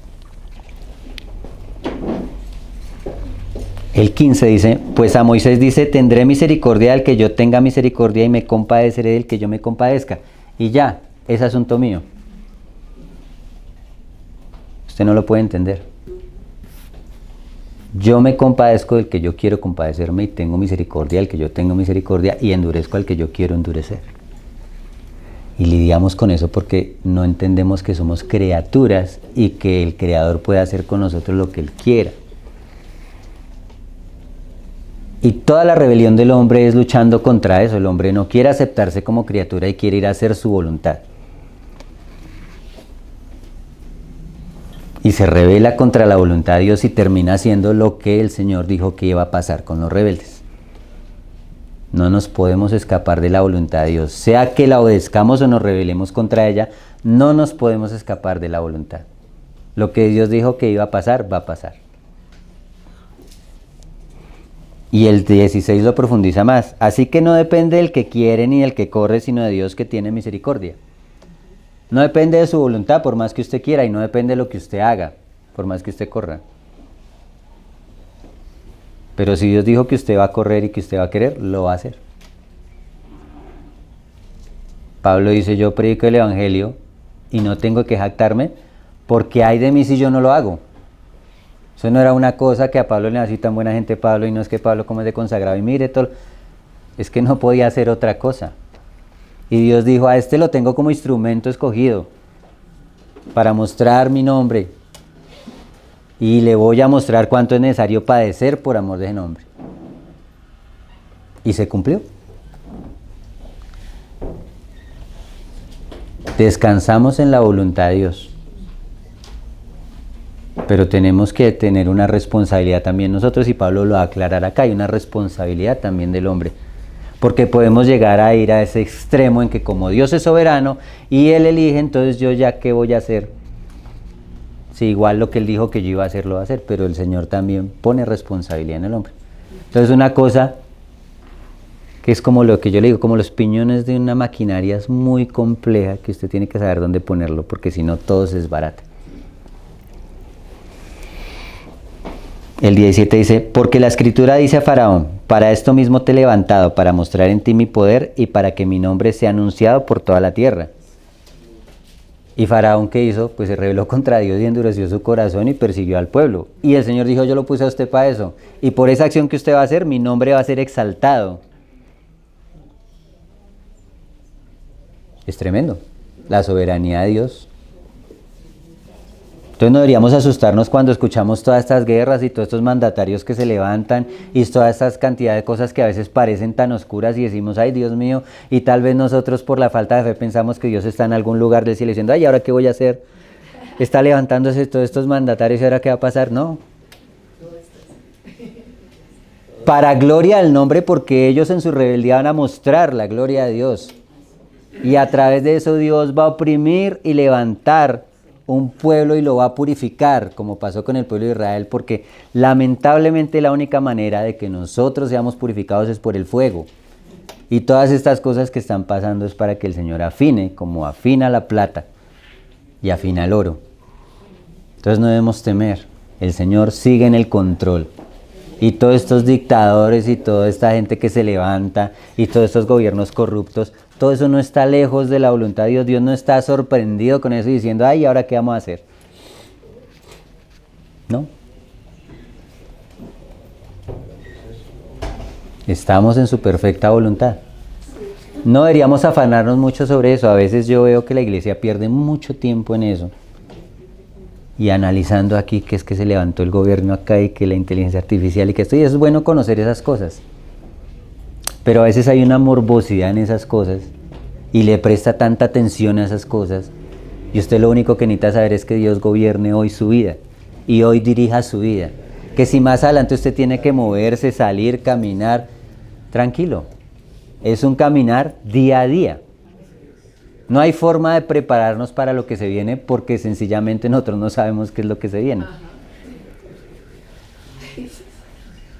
El 15 dice, pues a Moisés dice, tendré misericordia del que yo tenga misericordia y me compadeceré del que yo me compadezca. Y ya, es asunto mío. Usted no lo puede entender. Yo me compadezco del que yo quiero compadecerme y tengo misericordia del que yo tengo misericordia y endurezco al que yo quiero endurecer. Y lidiamos con eso porque no entendemos que somos criaturas y que el Creador puede hacer con nosotros lo que Él quiera. Y toda la rebelión del hombre es luchando contra eso. El hombre no quiere aceptarse como criatura y quiere ir a hacer su voluntad. Y se rebela contra la voluntad de Dios y termina haciendo lo que el Señor dijo que iba a pasar con los rebeldes. No nos podemos escapar de la voluntad de Dios. Sea que la obedezcamos o nos rebelemos contra ella, no nos podemos escapar de la voluntad. Lo que Dios dijo que iba a pasar, va a pasar. Y el 16 lo profundiza más. Así que no depende del que quiere ni del que corre, sino de Dios que tiene misericordia. No depende de su voluntad, por más que usted quiera, y no depende de lo que usted haga, por más que usted corra. Pero si Dios dijo que usted va a correr y que usted va a querer, lo va a hacer. Pablo dice, yo predico el evangelio y no tengo que jactarme porque hay de mí si yo no lo hago. Eso no era una cosa que a Pablo le hacía tan buena gente Pablo, y no es que Pablo como es de consagrado y mire todo, es que no podía hacer otra cosa. Y Dios dijo, a este lo tengo como instrumento escogido para mostrar mi nombre, y le voy a mostrar cuánto es necesario padecer por amor de ese nombre. Y se cumplió. Descansamos en la voluntad de Dios, pero tenemos que tener una responsabilidad también nosotros, y Pablo lo va a aclarar acá, hay una responsabilidad también del hombre, porque podemos llegar a ir a ese extremo en que como Dios es soberano y Él elige, entonces yo ya qué voy a hacer, si igual lo que Él dijo que yo iba a hacer lo va a hacer, pero el Señor también pone responsabilidad en el hombre. Entonces una cosa que es como lo que yo le digo, como los piñones de una maquinaria, es muy compleja, que usted tiene que saber dónde ponerlo, porque si no todo se desbarata. El 17 dice, porque la escritura dice a Faraón, para esto mismo te he levantado, para mostrar en ti mi poder y para que mi nombre sea anunciado por toda la tierra. Y Faraón, ¿qué hizo? Pues se rebeló contra Dios y endureció su corazón y persiguió al pueblo. Y el Señor dijo, yo lo puse a usted para eso, y por esa acción que usted va a hacer, mi nombre va a ser exaltado. Es tremendo, la soberanía de Dios. Entonces no deberíamos asustarnos cuando escuchamos todas estas guerras y todos estos mandatarios que se levantan y todas estas cantidades de cosas que a veces parecen tan oscuras y decimos, ay Dios mío, y tal vez nosotros por la falta de fe pensamos que Dios está en algún lugar del cielo diciendo, ay, ¿ahora qué voy a hacer? Está levantándose todos estos mandatarios y ¿ahora qué va a pasar? No. Para gloria del nombre, porque ellos en su rebeldía van a mostrar la gloria de Dios. Y a través de eso Dios va a oprimir y levantar un pueblo y lo va a purificar, como pasó con el pueblo de Israel, porque lamentablemente la única manera de que nosotros seamos purificados es por el fuego. Y todas estas cosas que están pasando es para que el Señor afine, como afina la plata y afina el oro. Entonces no debemos temer, el Señor sigue en el control. Y todos estos dictadores y toda esta gente que se levanta y todos estos gobiernos corruptos, todo eso no está lejos de la voluntad de Dios. Dios no está sorprendido con eso y diciendo, ay, ¿ahora qué vamos a hacer? ¿No? Estamos en su perfecta voluntad. No deberíamos afanarnos mucho sobre eso. A veces yo veo que la iglesia pierde mucho tiempo en eso. Y analizando aquí que es que se levantó el gobierno acá y que la inteligencia artificial y que esto, y es bueno conocer esas cosas. Pero a veces hay una morbosidad en esas cosas y le presta tanta atención a esas cosas, y usted lo único que necesita saber es que Dios gobierne hoy su vida y hoy dirija su vida. Que si más adelante usted tiene que moverse, salir, caminar, tranquilo. Es un caminar día a día. No hay forma de prepararnos para lo que se viene porque sencillamente nosotros no sabemos qué es lo que se viene.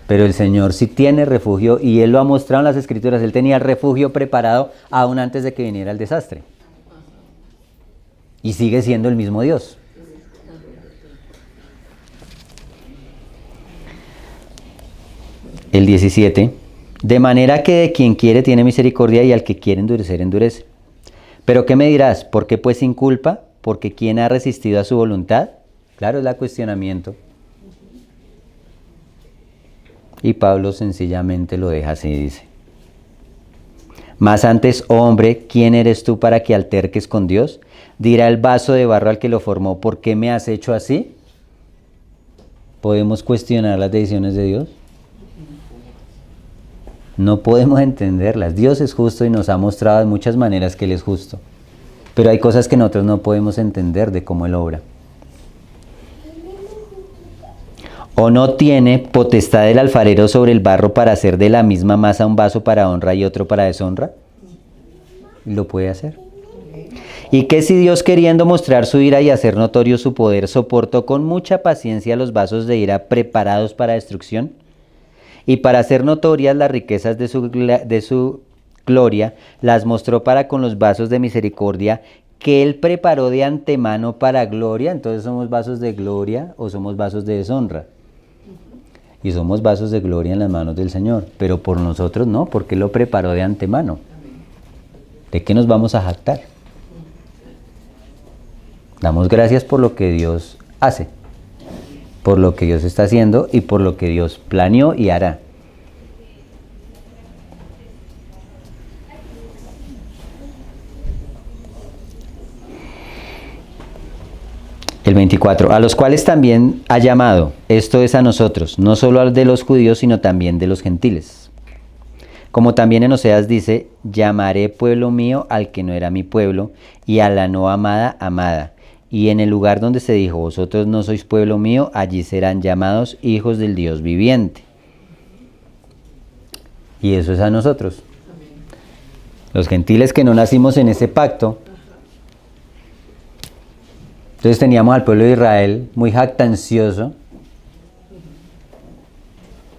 Pero el Señor sí tiene refugio y Él lo ha mostrado en las Escrituras. Él tenía el refugio preparado aún antes de que viniera el desastre. Y sigue siendo el mismo Dios. El 17. De manera que de quien quiere tiene misericordia y al que quiere endurecer, endurece. ¿Pero qué me dirás? ¿Por qué pues sin culpa? ¿Porque quién ha resistido a su voluntad? Claro, es el cuestionamiento. Y Pablo sencillamente lo deja así, dice. Mas antes, oh hombre, ¿quién eres tú para que alterques con Dios? Dirá el vaso de barro al que lo formó, ¿por qué me has hecho así? ¿Podemos cuestionar las decisiones de Dios? No podemos entenderlas. Dios es justo y nos ha mostrado de muchas maneras que Él es justo. Pero hay cosas que nosotros no podemos entender de cómo Él obra. ¿O no tiene potestad el alfarero sobre el barro para hacer de la misma masa un vaso para honra y otro para deshonra? Lo puede hacer. ¿Y qué si Dios, queriendo mostrar su ira y hacer notorio su poder, soportó con mucha paciencia los vasos de ira preparados para destrucción? Y para hacer notorias las riquezas de su gloria, las mostró para con los vasos de misericordia que Él preparó de antemano para gloria. Entonces, ¿somos vasos de gloria o somos vasos de deshonra? Y somos vasos de gloria en las manos del Señor, pero por nosotros no, porque Él lo preparó de antemano. ¿De qué nos vamos a jactar? Damos gracias por lo que Dios hace, por lo que Dios está haciendo y por lo que Dios planeó y hará. El 24, a los cuales también ha llamado, esto es a nosotros, no solo al de los judíos, sino también de los gentiles. Como también en Oseas dice, llamaré pueblo mío al que no era mi pueblo, y a la no amada, amada. Y en el lugar donde se dijo, vosotros no sois pueblo mío, allí serán llamados hijos del Dios viviente. Y eso es a nosotros. Los gentiles que no nacimos en ese pacto. Entonces teníamos al pueblo de Israel muy jactancioso,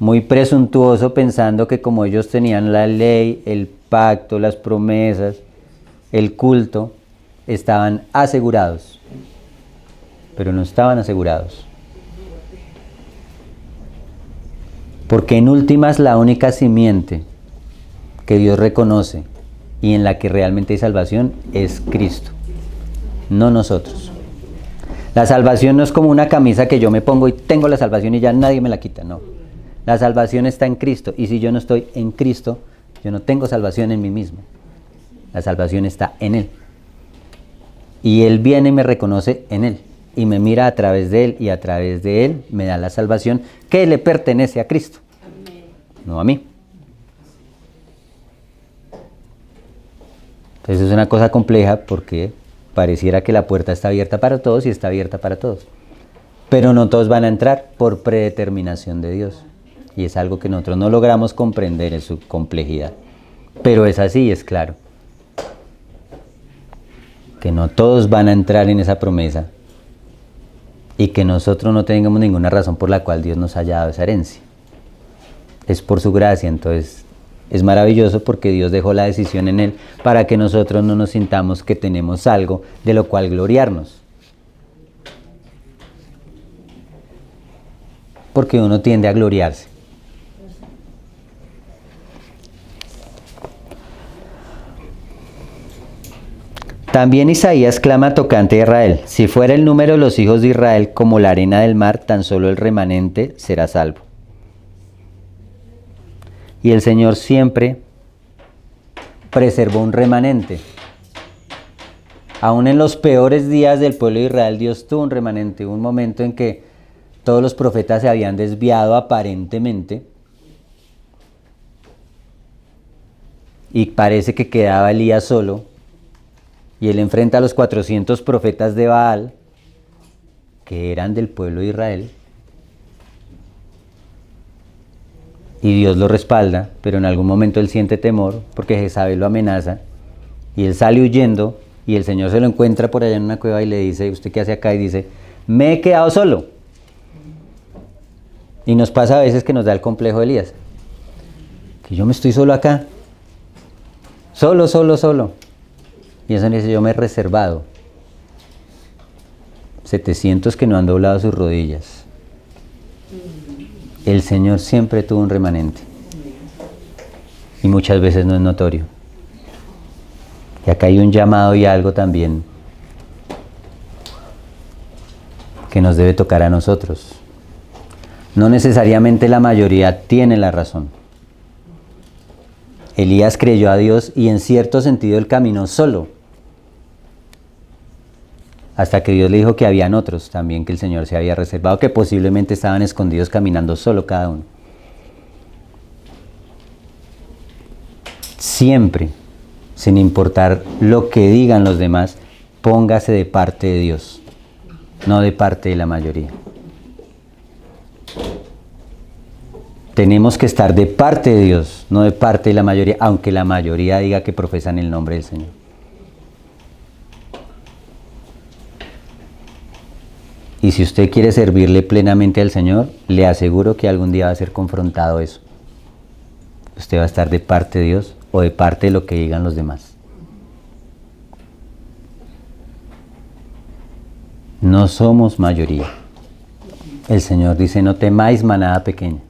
muy presuntuoso, pensando que como ellos tenían la ley, el pacto, las promesas, el culto, estaban asegurados. Pero no estaban asegurados. Porque en últimas la única simiente que Dios reconoce y en la que realmente hay salvación es Cristo, no nosotros. La salvación no es como una camisa que yo me pongo y tengo la salvación y ya nadie me la quita, no. La salvación está en Cristo, y si yo no estoy en Cristo, yo no tengo salvación en mí mismo. La salvación está en Él. Y Él viene y me reconoce en Él, y me mira a través de Él, y a través de Él me da la salvación que le pertenece a Cristo, no a mí. Entonces es una cosa compleja porque pareciera que la puerta está abierta para todos y está abierta para todos. Pero no todos van a entrar por predeterminación de Dios. Y es algo que nosotros no logramos comprender en su complejidad. Pero es así, es claro. Que no todos van a entrar en esa promesa. Y que nosotros no tengamos ninguna razón por la cual Dios nos haya dado esa herencia. Es por su gracia, entonces es maravilloso porque Dios dejó la decisión en Él para que nosotros no nos sintamos que tenemos algo de lo cual gloriarnos. Porque uno tiende a gloriarse. También Isaías clama tocante a Israel: si fuera el número de los hijos de Israel como la arena del mar, tan solo el remanente será salvo. Y el Señor siempre preservó un remanente. Aún en los peores días del pueblo de Israel, Dios tuvo un remanente. Hubo un momento en que todos los profetas se habían desviado aparentemente. Y parece que quedaba Elías solo. Y él enfrenta a los 400 profetas de Baal, que eran del pueblo de Israel. Y Dios lo respalda, pero en algún momento él siente temor porque Jezabel lo amenaza. Y él sale huyendo y el Señor se lo encuentra por allá en una cueva y le dice: ¿usted qué hace acá? Y dice: me he quedado solo. Y nos pasa a veces que nos da el complejo de Elías. Que yo me estoy solo acá. Solo. Y eso dice: yo me he reservado 700 que no han doblado sus rodillas. El Señor siempre tuvo un remanente. Y muchas veces no es notorio. Y acá hay un llamado y algo también que nos debe tocar a nosotros. No necesariamente la mayoría tiene la razón. Elías creyó a Dios y en cierto sentido él caminó solo. Hasta que Dios le dijo que habían otros también que el Señor se había reservado, que posiblemente estaban escondidos caminando solo cada uno. Siempre, sin importar lo que digan los demás, póngase de parte de Dios, no de parte de la mayoría. Tenemos que estar de parte de Dios, no de parte de la mayoría, aunque la mayoría diga que profesan el nombre del Señor. Y si usted quiere servirle plenamente al Señor, le aseguro que algún día va a ser confrontado eso. Usted va a estar de parte de Dios o de parte de lo que digan los demás. No somos mayoría. El Señor dice, no temáis manada pequeña.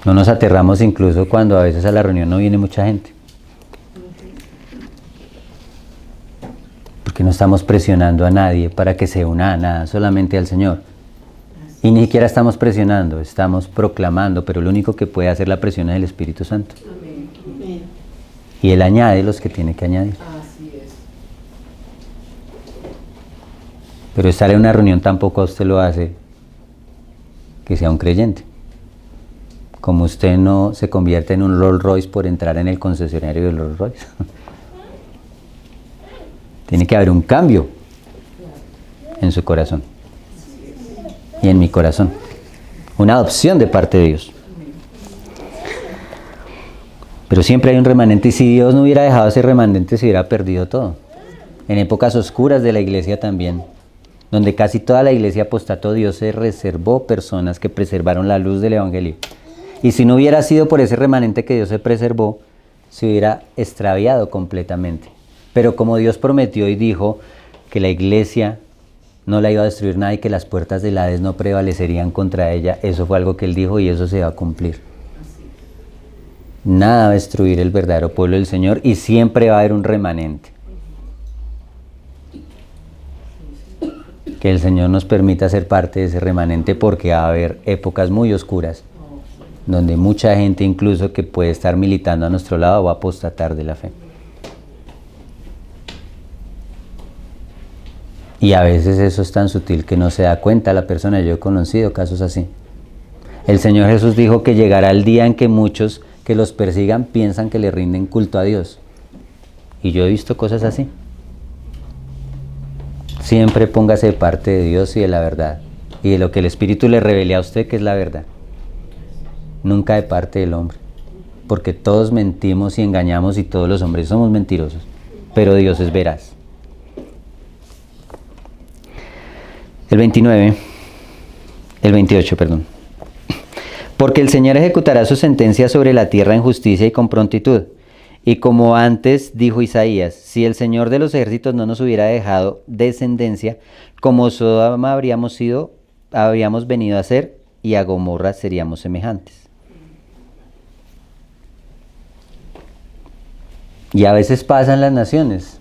No nos aterramos incluso cuando a veces a la reunión no viene mucha gente. Porque no estamos presionando a nadie para que se una a nada, solamente al Señor. Y ni siquiera estamos presionando, estamos proclamando, pero el único que puede hacer la presión es el Espíritu Santo. Amén. Y Él añade los que tiene que añadir. Así es. Pero estar en una reunión tampoco a usted lo hace que sea un creyente. Como usted no se convierte en un Rolls Royce por entrar en el concesionario del Rolls Royce. Tiene que haber un cambio en su corazón y en mi corazón. Una adopción de parte de Dios. Pero siempre hay un remanente, y si Dios no hubiera dejado ese remanente se hubiera perdido todo. En épocas oscuras de la iglesia también, donde casi toda la iglesia apostató, Dios se reservó personas que preservaron la luz del Evangelio. Y si no hubiera sido por ese remanente que Dios se preservó, se hubiera extraviado completamente. Pero como Dios prometió y dijo que la iglesia no la iba a destruir nada y que las puertas del Hades no prevalecerían contra ella, eso fue algo que Él dijo y eso se va a cumplir. Nada va a destruir el verdadero pueblo del Señor y siempre va a haber un remanente. Que el Señor nos permita ser parte de ese remanente, porque va a haber épocas muy oscuras donde mucha gente incluso que puede estar militando a nuestro lado va a apostatar de la fe. Y a veces eso es tan sutil que no se da cuenta la persona. Yo he conocido casos así. El Señor Jesús dijo que llegará el día en que muchos que los persigan piensan que le rinden culto a Dios. Y yo he visto cosas así. Siempre póngase de parte de Dios y de la verdad. Y de lo que el Espíritu le revele a usted que es la verdad. Nunca de parte del hombre. Porque todos mentimos y engañamos y todos los hombres somos mentirosos. Pero Dios es veraz. El 28, perdón. Porque el Señor ejecutará su sentencia sobre la tierra en justicia y con prontitud. Y como antes dijo Isaías, si el Señor de los ejércitos no nos hubiera dejado descendencia, como Sodoma habríamos venido a ser, y a Gomorra seríamos semejantes. Y a veces pasan las naciones.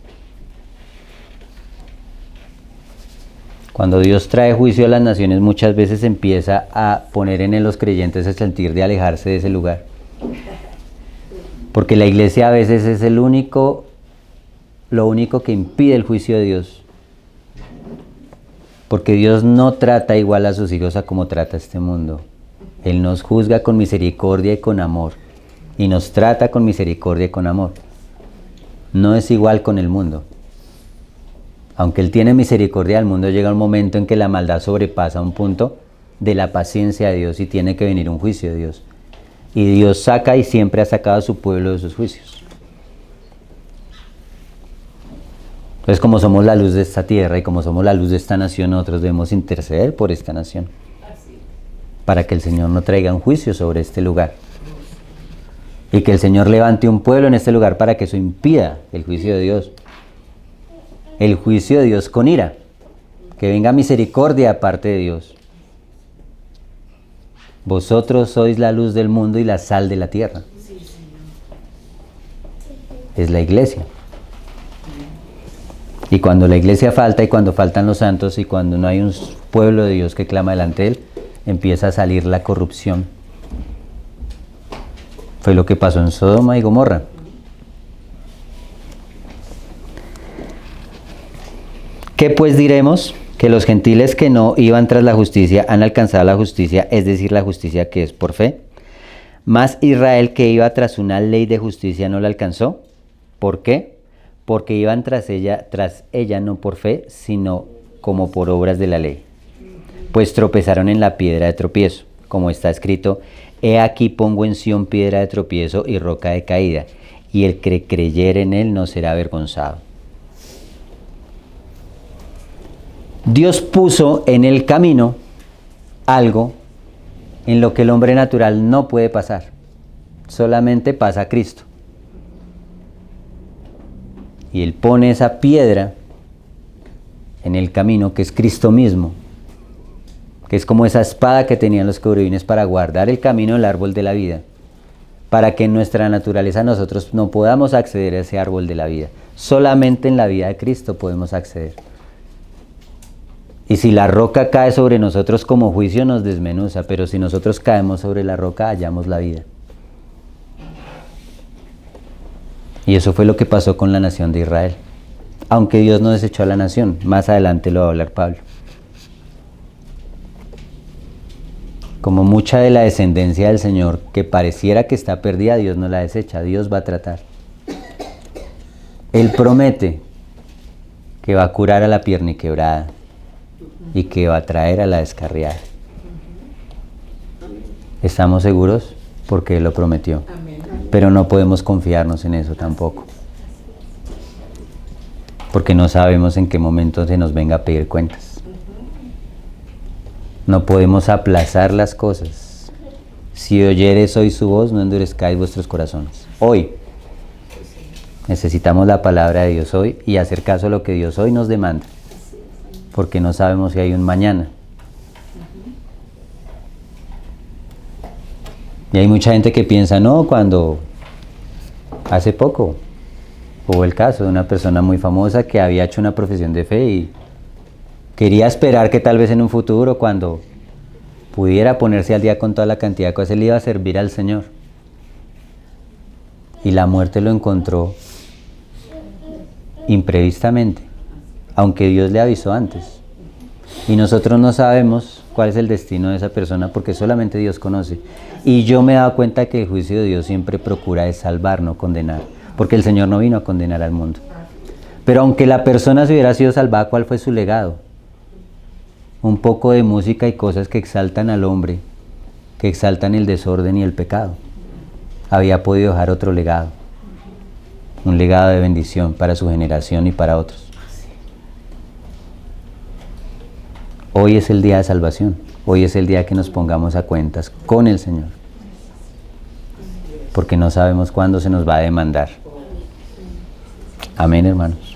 Cuando Dios trae juicio a las naciones, muchas veces empieza a poner en los creyentes el sentir de alejarse de ese lugar. Porque la iglesia a veces es lo único que impide el juicio de Dios. Porque Dios no trata igual a sus hijos a como trata este mundo. Él nos juzga con misericordia y con amor. Y nos trata con misericordia y con amor. No es igual con el mundo. Aunque Él tiene misericordia del mundo, llega un momento en que la maldad sobrepasa un punto de la paciencia de Dios y tiene que venir un juicio de Dios. Y Dios saca y siempre ha sacado a su pueblo de sus juicios. Entonces, como somos la luz de esta tierra y como somos la luz de esta nación, nosotros debemos interceder por esta nación. Para que el Señor no traiga un juicio sobre este lugar. Y que el Señor levante un pueblo en este lugar para que eso impida el juicio de Dios. El juicio de Dios con ira. Que venga misericordia aparte de Dios. Vosotros sois la luz del mundo y la sal de la tierra. Es la iglesia. Y cuando la iglesia falta y cuando faltan los santos y cuando no hay un pueblo de Dios que clama delante de Él, empieza a salir la corrupción. Fue lo que pasó en Sodoma y Gomorra. ¿Qué pues diremos? Que los gentiles que no iban tras la justicia han alcanzado la justicia, es decir, la justicia que es por fe. Mas Israel que iba tras una ley de justicia no la alcanzó. ¿Por qué? Porque iban tras ella no por fe, sino como por obras de la ley. Pues tropezaron en la piedra de tropiezo, como está escrito, he aquí pongo en Sión piedra de tropiezo y roca de caída, y el que creyere en él no será avergonzado. Dios puso en el camino algo en lo que el hombre natural no puede pasar. Solamente pasa Cristo. Y Él pone esa piedra en el camino, que es Cristo mismo, que es como esa espada que tenían los querubines para guardar el camino del árbol de la vida, para que en nuestra naturaleza nosotros no podamos acceder a ese árbol de la vida. Solamente en la vida de Cristo podemos acceder. Y si la roca cae sobre nosotros como juicio, nos desmenuza, pero si nosotros caemos sobre la roca, hallamos la vida. Y eso fue lo que pasó con la nación de Israel. Aunque Dios no desechó a la nación, más adelante lo va a hablar Pablo. Como mucha de la descendencia del Señor que pareciera que está perdida, Dios no la desecha, Dios va a tratar. Él promete que va a curar a la pierniquebrada y que va a traer a la descarriada. ¿Estamos seguros? Porque Él lo prometió. Pero no podemos confiarnos en eso tampoco. Porque no sabemos en qué momento se nos venga a pedir cuentas. No podemos aplazar las cosas. Si oyereis hoy su voz, no endurezcáis vuestros corazones. Hoy. Necesitamos la palabra de Dios hoy y hacer caso a lo que Dios hoy nos demanda. Porque no sabemos si hay un mañana. Y hay mucha gente que piensa, no, cuando hace poco hubo el caso de una persona muy famosa que había hecho una profesión de fe y quería esperar que tal vez en un futuro, cuando pudiera ponerse al día con toda la cantidad de cosas, él iba a servir al Señor. Y la muerte lo encontró imprevistamente, aunque Dios le avisó antes. Y nosotros no sabemos cuál es el destino de esa persona porque solamente Dios conoce. Y yo me he dado cuenta que el juicio de Dios siempre procura es salvar, no condenar. Porque el Señor no vino a condenar al mundo. Pero aunque la persona se hubiera sido salvada, ¿cuál fue su legado? Un poco de música y cosas que exaltan al hombre, que exaltan el desorden y el pecado. Había podido dejar otro legado. Un legado de bendición para su generación y para otros. Hoy es el día de salvación. Hoy es el día que nos pongamos a cuentas con el Señor. Porque no sabemos cuándo se nos va a demandar. Amén, hermanos.